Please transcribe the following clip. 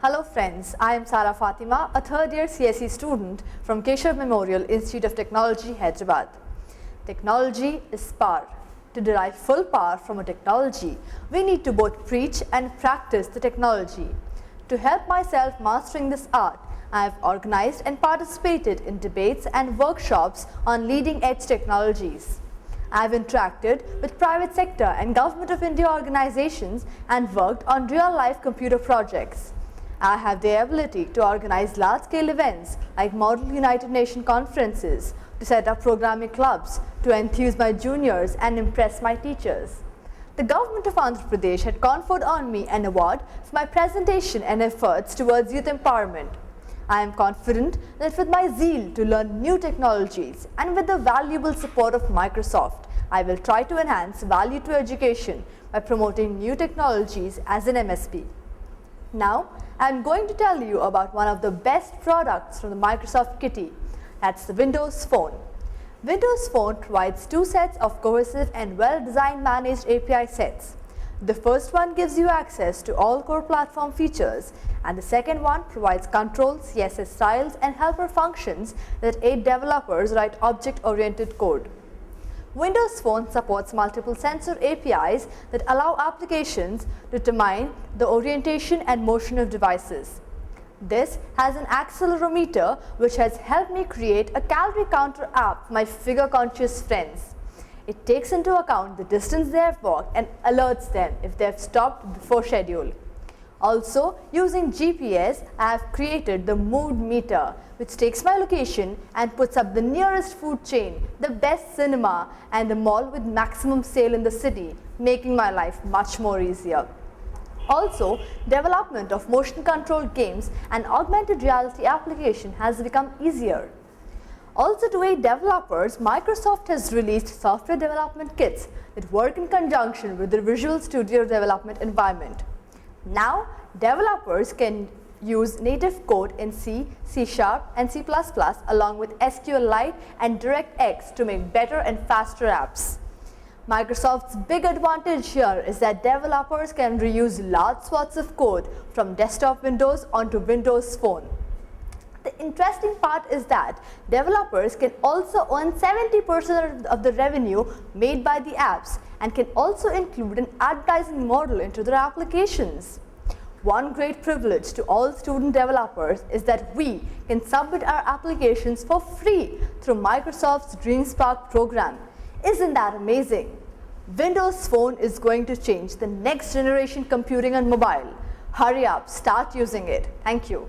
Hello friends, I am Sara Fatima, a third year CSE student from Keshav Memorial Institute of Technology, Hyderabad. Technology is power. To derive full power from a technology, we need to both preach and practice the technology. To help myself mastering this art, I have organized and participated in debates and workshops on leading edge technologies. I have interacted with private sector and Government of India organizations and worked on real-life computer projects. I have the ability to organize large-scale events like Model United Nations conferences, to set up programming clubs, to enthuse my juniors and impress my teachers. The government of Andhra Pradesh had conferred on me an award for my presentation and efforts towards youth empowerment. I am confident that with my zeal to learn new technologies and with the valuable support of Microsoft, I will try to enhance value to education by promoting new technologies as an MSP. Now, I am going to tell you about one of the best products from the Microsoft kitty. That's the Windows Phone. Windows Phone provides two sets of cohesive and well-designed managed API sets. The first one gives you access to all core platform features, and the second one provides controls, CSS styles, and helper functions that aid developers write object-oriented code. Windows Phone supports multiple sensor APIs that allow applications to determine the orientation and motion of devices. This has an accelerometer which has helped me create a calorie counter app for my figure-conscious friends. It takes into account the distance they have walked and alerts them if they have stopped before schedule. Also, using GPS, I have created the mood meter, which takes my location and puts up the nearest food chain, the best cinema, and the mall with maximum sale in the city, making my life much more easier. Also, development of motion controlled games and augmented reality application has become easier. Also, to aid developers, Microsoft has released software development kits that work in conjunction with the Visual Studio development environment. Now, developers can use native code in C, C#, and C++ along with SQLite and DirectX to make better and faster apps. Microsoft's big advantage here is that developers can reuse large swaths of code from desktop Windows onto Windows Phone. The interesting part is that developers can also earn 70% of the revenue made by the apps and can also include an advertising model into their applications. One great privilege to all student developers is that we can submit our applications for free through Microsoft's DreamSpark program. Isn't that amazing? Windows Phone is going to change the next generation computing on mobile. Hurry up, start using it. Thank you.